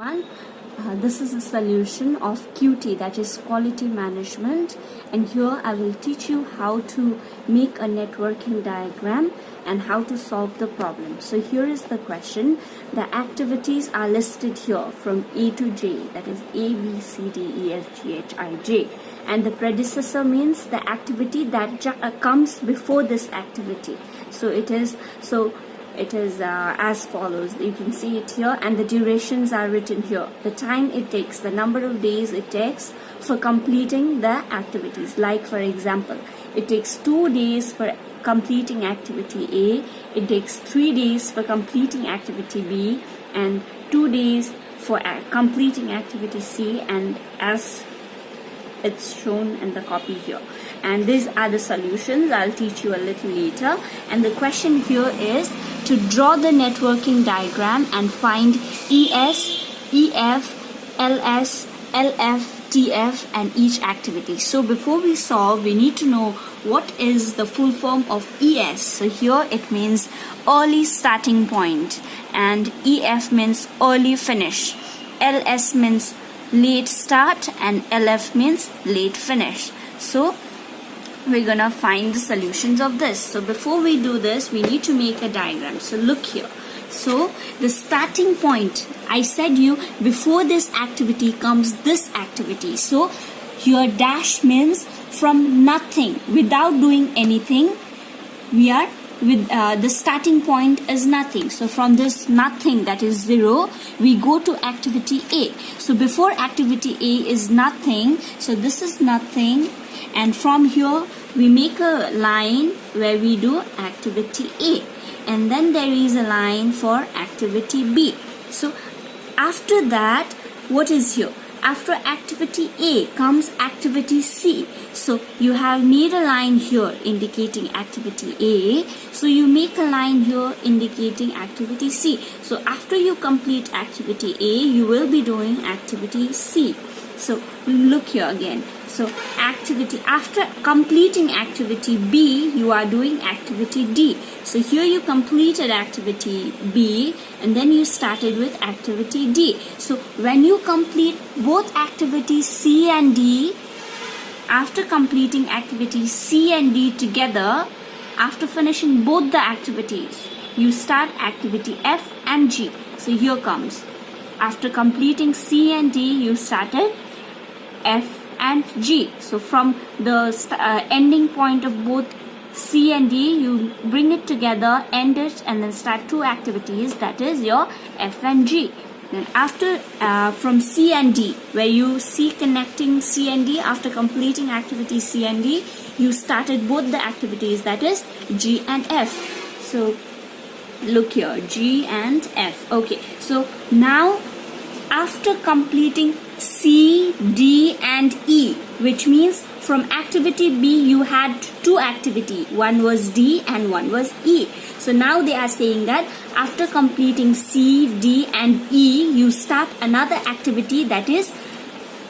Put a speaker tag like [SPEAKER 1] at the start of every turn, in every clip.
[SPEAKER 1] One, this is a solution of QT, that is quality management, and here I will teach you how to make a networking diagram and how to solve the problem. So here is the question. The activities are listed here from A to J, that is A, B, C, D, E, F, G, H, I, J, and the predecessor means the activity that comes before this activity. So it is as follows. You can see it here, and the durations are written here. The time it takes, the number of days it takes for completing the activities. Like for example, it takes 2 days for completing activity A, it takes 3 days for completing activity B, and 2 days for completing activity C, and as it's shown in the copy here. And these are the solutions. I'll teach you a little later. And the question here is to draw the networking diagram and find ES, EF, LS, LF, TF and each activity. So before we solve, we need to know what is the full form of ES. So here it means early starting point, and EF means early finish. LS means late start, and LF means late finish. So we're gonna find the solutions of this. So before we do this, we need to make a diagram. So look here. So the starting point, I said you before this activity comes this activity. So here dash means from nothing, without doing anything, we are with the starting point is nothing. So from this nothing, that is 0, we go to activity A. So before activity A is nothing, so this is nothing, and from here we make a line where we do activity A, and then there is a line for activity B. So after that, what is here? After activity A comes activity C. So you have made a line here indicating activity A. So you make a line here indicating activity C. So after you complete activity A, you will be doing activity C. So look here again. So activity, after completing activity B, you are doing activity D. So here you completed activity B and then you started with activity D. So when you complete both activities C and D, after completing activities C and D together, after finishing both the activities, you start activity F and G. So here comes, after completing C and D, you started F and G. So from the ending point of both C and D, you bring it together, end it, and then start 2 activities, that is your F and G. Then after from C and D, where you see connecting C and D, after completing activity C and D, you started both the activities, that is G and F. So look here, G and F. Okay, so now after completing C, D and E, which means from activity B you had 2 activities, one was D and one was E. So now they are saying that after completing C, D and E, you start another activity, that is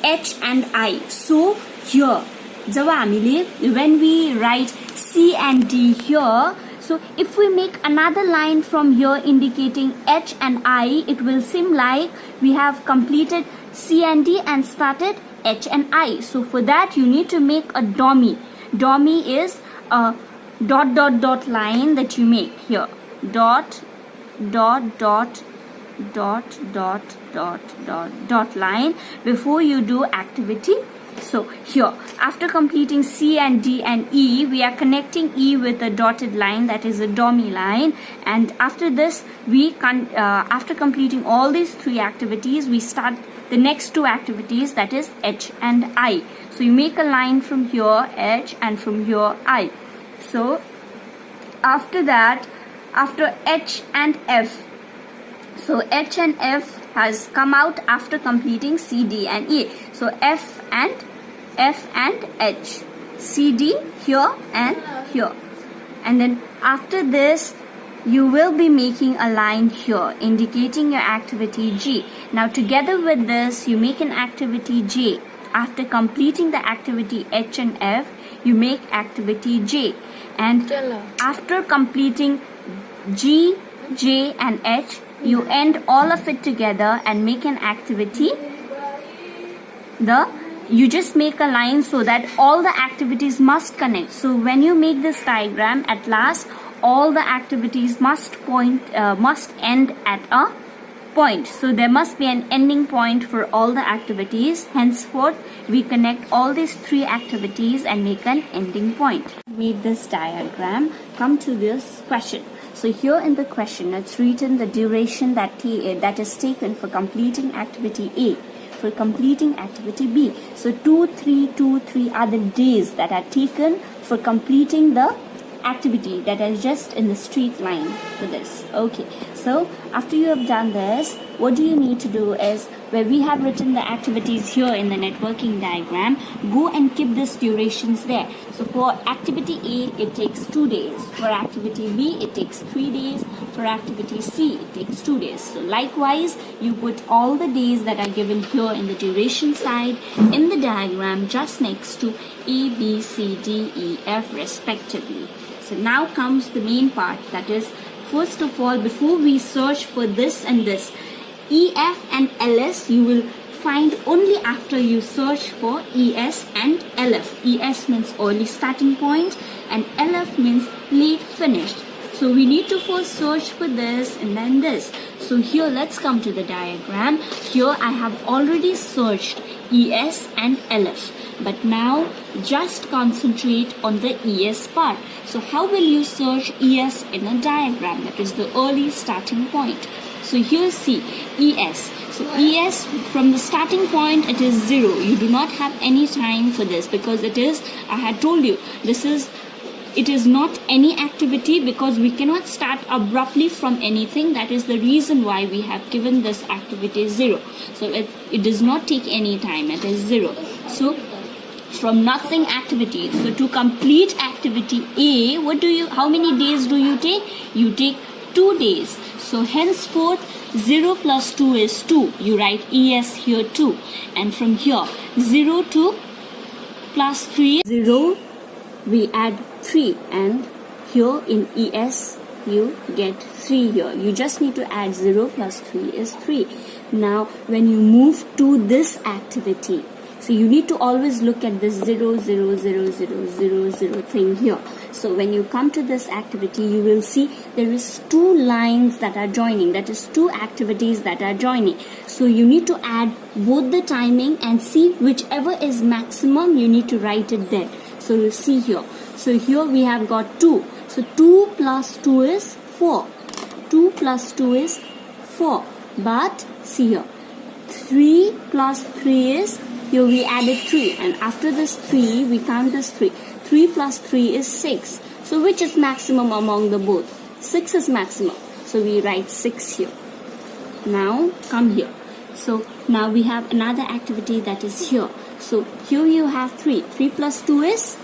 [SPEAKER 1] H and I. So here, when we write C and D here, so if we make another line from here indicating H and I, it will seem like we have completed C and D and started H and I. So for that you need to make a dummy. Dummy is a dot dot dot line that you make here. Dot dot dot dot dot dot dot dot line before you do activity. So here, after completing C and D and E, we are connecting E with a dotted line, that is a dummy line. And after this, after completing all these 3 activities, we start the next 2 activities, that is H and I. So you make a line from here H and from here I. So after that, after H and F, so H and F has come out after completing C, D and E. So F and H, C, D here and here. And then after this, you will be making a line here indicating your activity G. Now together with this, you make an activity J. After completing the activity H and F, you make activity J. And after completing G, J and H, you end all of it together and make an activity. You just make a line so that all the activities must connect. So when you make this diagram, at last all the activities must end at a point. So there must be an ending point for all the activities. Henceforth, we connect all these three activities and make an ending point. Read this diagram. Come to this question. So here in the question, it's written the duration that is taken for completing activity A, for completing activity B. So 2, 3, 2, 3 are the days that are taken for completing the activity that is just in the straight line for this. Okay, so after you have done this, what do you need to do is, where we have written the activities here in the networking diagram, go and keep this durations there. So for activity A, it takes 2 days. For activity B, it takes 3 days. For activity C, it takes 2 days. So likewise, you put all the days that are given here in the duration side in the diagram just next to A, B, C, D, E, F respectively. So now comes the main part, that is, first of all, before we search for this and this, EF and LS you will find only after you search for ES and LF. ES means early starting point and LF means late finished. So we need to first search for this and then this. So here let's come to the diagram. Here I have already searched ES and LF. But now just concentrate on the ES part. So how will you search ES in a diagram? That is the early starting point. So here see ES. So ES, from the starting point, it is 0. You do not have any time for this because it is, I had told you, it is not any activity because we cannot start abruptly from anything. That is the reason why we have given this activity 0. So it does not take any time. It is 0. So from nothing activity. So to complete activity A, how many days do you take? You take 2 days. So henceforth 0 plus 2 is 2. You write ES here 2. And from here 0 to plus 3 is 0. We add 3 and here in ES you get 3 here. You just need to add 0 plus 3 is 3. Now when you move to this activity, so you need to always look at this 0, 0, 0, 0, 0, 0 thing here. So when you come to this activity, you will see there is 2 lines that are joining. That is 2 activities that are joining. So you need to add both the timing and see whichever is maximum, you need to write it there. So you see here. So here we have got 2. So 2 plus 2 is 4. 2 plus 2 is 4. But see here. 3 plus 3 is, here we added 3 and after this 3 we count this 3. 3 plus 3 is 6. So which is maximum among the both? 6 is maximum. So we write 6 here. Now come here. So now we have another activity that is here. So here you have 3. 3 plus 2 is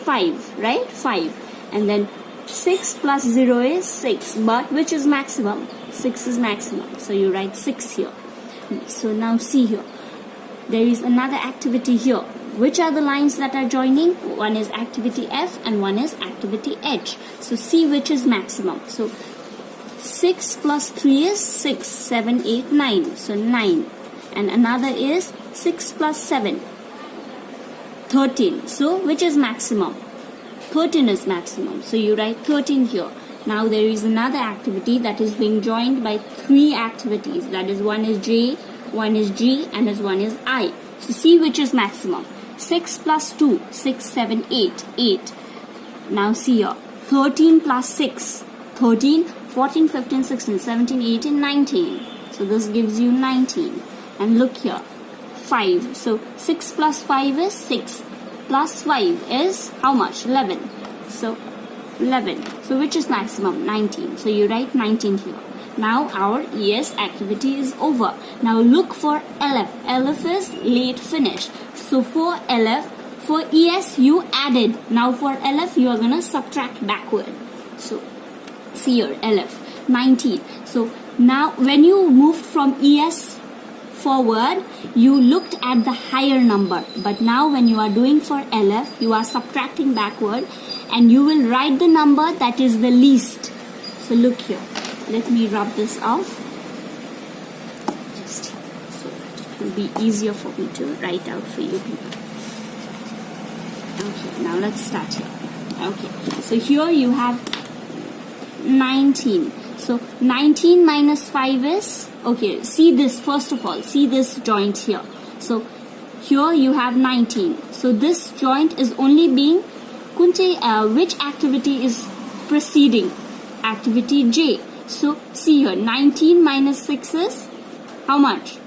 [SPEAKER 1] 5, right? 5. And then 6 plus 0 is 6. But which is maximum? 6 is maximum. So you write 6 here. So now see here. There is another activity here. Which are the lines that are joining? One is activity F and one is activity H. So see which is maximum. So 6 plus 3 is 6, 7, 8, 9. So 9. And another is 6 plus 7, 13. So which is maximum? 13 is maximum. So you write 13 here. Now there is another activity that is being joined by 3 activities. That is, one is J, one is G and one is I. So see which is maximum. 6 plus 2, 6, 7, 8, 8. Now see here. 13 plus 6, 13, 14, 15, 16, 17, 18, 19. So this gives you 19. And look here. 5. So 6 plus 5 is 6. Plus 5 is how much? 11. So 11. So which is maximum? 19. So you write 19 here. Now our ES activity is over. Now look for LF. LF is late finished. So for LF, for ES you added. Now for LF you are going to subtract backward. So see here, LF 19. So now when you moved from ES forward, you looked at the higher number. But now when you are doing for LF, you are subtracting backward and you will write the number that is the least. So look here. let me rub this off. Just so that it will be easier for me to write out for you people. Okay, now let's start here. Okay, so here you have 19. So 19 minus 5 is, okay, see this first of all, see this joint here. So here you have 19. So this joint is only being, which activity is preceding? Activity J. So see here, 19 minus 6 is how much?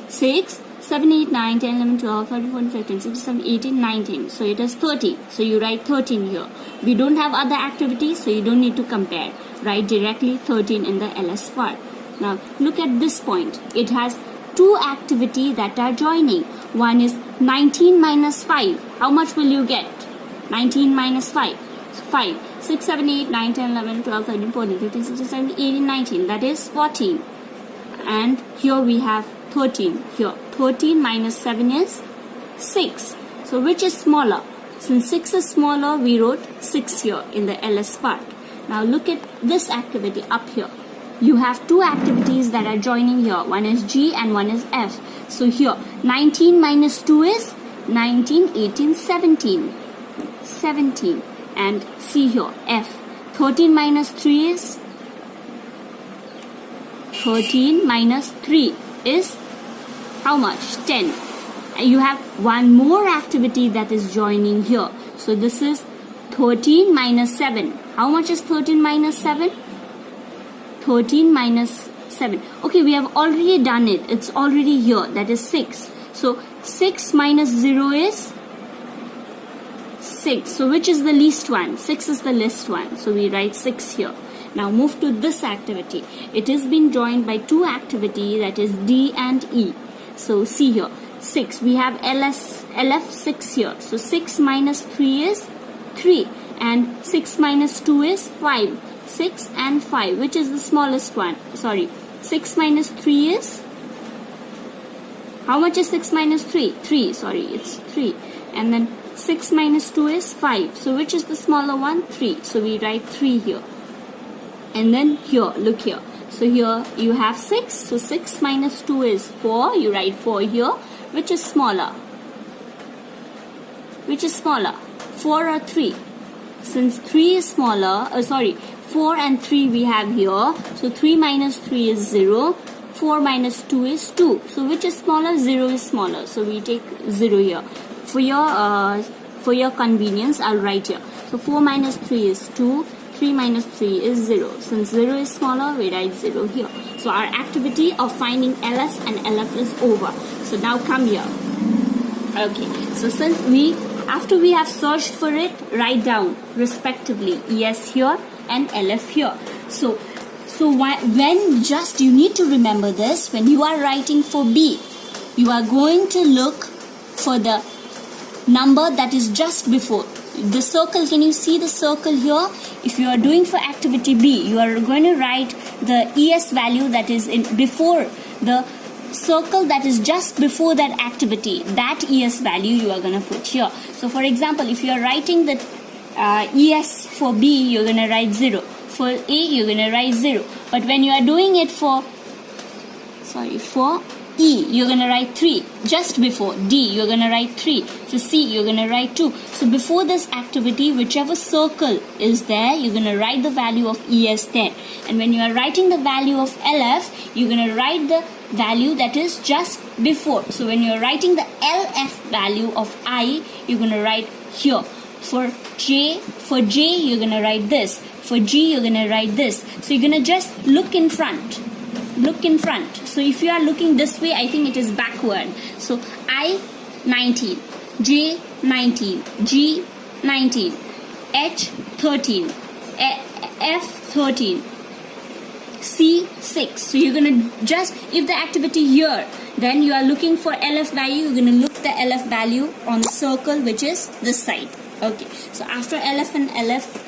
[SPEAKER 1] 6, 7, 8, 9, 10, 11, 12, 13, 14, 15, 16, 17, 18, 19. So it is 13. So you write 13 here. We don't have other activities, so you don't need to compare. Write directly 13 in the LS part. Now look at this point. It has two activities that are joining. One is 19 minus 5. How much will you get? 19 minus 5. 5. 6, 7, 8, 9, 10, 11, 12, 13, 14, 15, 16, 17, 18, 19. That is 14. And here we have 13. Here 13 minus 7 is 6. So which is smaller? Since 6 is smaller, we wrote 6 here in the LS part. Now look at this activity up here. You have two activities that are joining here. One is G and one is F. So here 19 minus 2 is 19, 18, 17. 17. And see here F. 13 minus 3 is 13 minus 3 is how much? 10. You have one more activity that is joining here. So this is 13 minus 7. How much is 13 minus 7? 13 minus 7. Okay, we have already done it. It's already here. That is 6. So 6 minus 0 is 6. So which is the least one? 6 is the least one. So we write 6 here. Now move to this activity. It is being joined by two activities, that is D and E. So see here 6. We have LF 6 here. So 6 minus 3 is 3. And 6 minus 2 is 5. 6 and 5. Which is the smallest one? Sorry. 6 minus 3 is, how much is 6 minus 3? 3. Sorry. It's 3. And then 6 minus 2 is 5. So which is the smaller one? 3. So we write 3 here. And then here, look here. So here you have 6. So 6 minus 2 is 4. You write 4 here. Which is smaller? Which is smaller? 4 or 3? Since 3 is smaller, 4 and 3 we have here. So 3 minus 3 is 0. 4 minus 2 is 2. So which is smaller? 0 is smaller. So we take 0 here. For your convenience, I'll write here. So 4 minus 3 is 2. 3 minus 3 is 0. Since 0 is smaller, we write 0 here. So our activity of finding LS and LF is over. So now come here. Okay. So since after we have searched for it, write down respectively ES here and LF here. So when just you need to remember this, when you are writing for B, you are going to look for the number that is just before the circle. Can you see the circle here? If you are doing for activity B, you are going to write the ES value that is before the circle that is just before that activity. That ES value you are going to put here. So for example, if you are writing the ES for B, you're going to write 0. For A, you're going to write 0. But when you are doing it for E, you're going to write 3. Just before D, you're going to write 3. For C, you're going to write 2. So before this activity, whichever circle is there, you're going to write the value of ES there. And when you are writing the value of LF, you're going to write the value that is just before. So when you're writing the LF value of I, you're going to write here. For J, you're going to write this. For G, you're going to write this. So you're going to just look in front. Look in front. So if you are looking this way, I think it is backward. So I 19, J 19, G 19, H 13, F 13, C 6. So you're going to just, if the activity here, then you are looking for LF value, you're going to look the LF value on the circle which is this side. Okay, so after LF and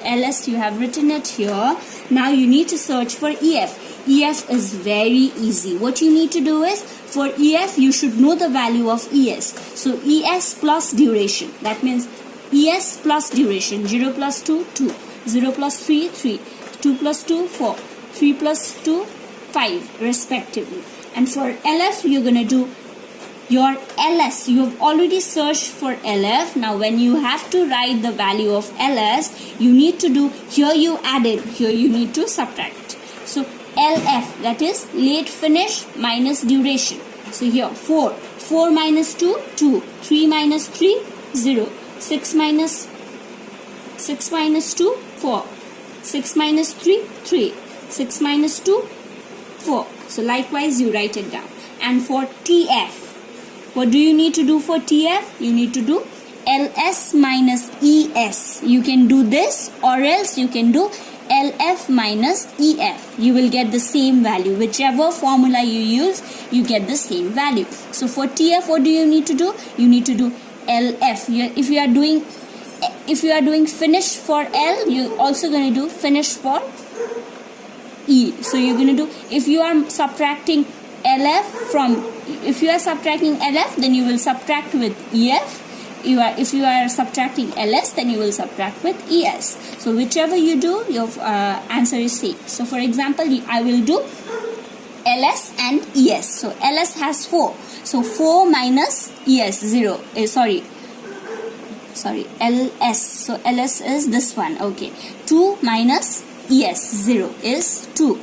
[SPEAKER 1] LS you have written it here. Now you need to search for EF. EF is very easy. What you need to do is, for EF you should know the value of ES. So ES plus duration. That means ES plus duration. 0 plus 2, 2. 0 plus 3, 3. 2 plus 2, 4. 3 plus 2, 5 respectively. And for LF, you're going to do your LS. You have already searched for LF. Now when you have to write the value of LS, you need to do, here you added, here you need to subtract. So LF, that is late finish minus duration. So here 4 minus 2, 2, 3 minus 3, 0, 6 minus 2, 4, 6 minus 3, 3, 6 minus 2, 4. So likewise you write it down. And for TF, what do you need to do for TF? You need to do LS minus ES. You can do this, or else you can do LF minus EF. You will get the same value. Whichever formula you use, you get the same value. So for TF, what do you need to do? You need to do LF. If you are doing finish for L, you're also going to do finish for E. So you're going to do, if you are subtracting LF, then you will subtract with EF. If you are subtracting LS, then you will subtract with ES. So whichever you do, your answer is same. So for example, I will do LS and ES. So LS has 4. So 4 minus ES, 0. LS. So LS is this one. Okay. 2 minus ES, 0 is 2.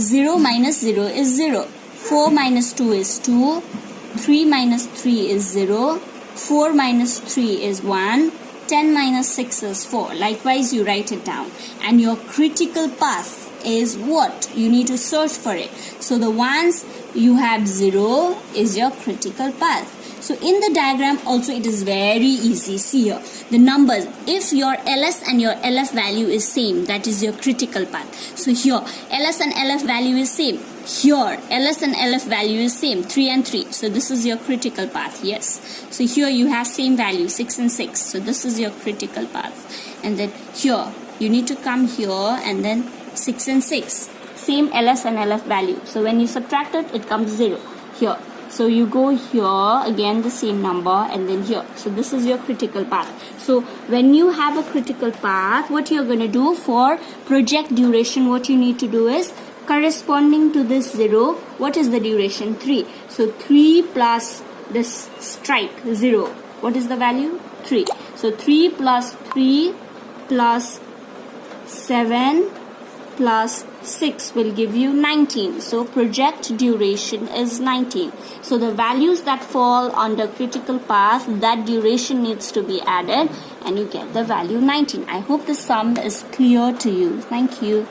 [SPEAKER 1] 0 minus 0 is 0. 4 minus 2 is 2. 3 minus 3 is 0. 4 minus 3 is 1. 10 minus 6 is 4. Likewise, you write it down. And your critical path is what? You need to search for it. So the ones you have 0 is your critical path. So in the diagram also it is very easy. See here, the numbers, if your LS and your LF value is same, that is your critical path. So here LS and LF value is same. Here LS and LF value is same, 3 and 3. So this is your critical path. Yes. So here you have same value, 6 and 6. So this is your critical path. And then here you need to come here and then 6 and 6. Same LS and LF value. So when you subtract it, it comes 0 here. So you go here, again the same number, and then here. So this is your critical path. So when you have a critical path, what you're going to do for project duration, what you need to do is corresponding to this 0, what is the duration? 3. So 3 plus this strike, 0. What is the value? 3. So 3 plus 3 plus 7 plus 6 will give you 19. So project duration is 19. So the values that fall under critical path, that duration needs to be added and you get the value 19. I hope the sum is clear to you. Thank you.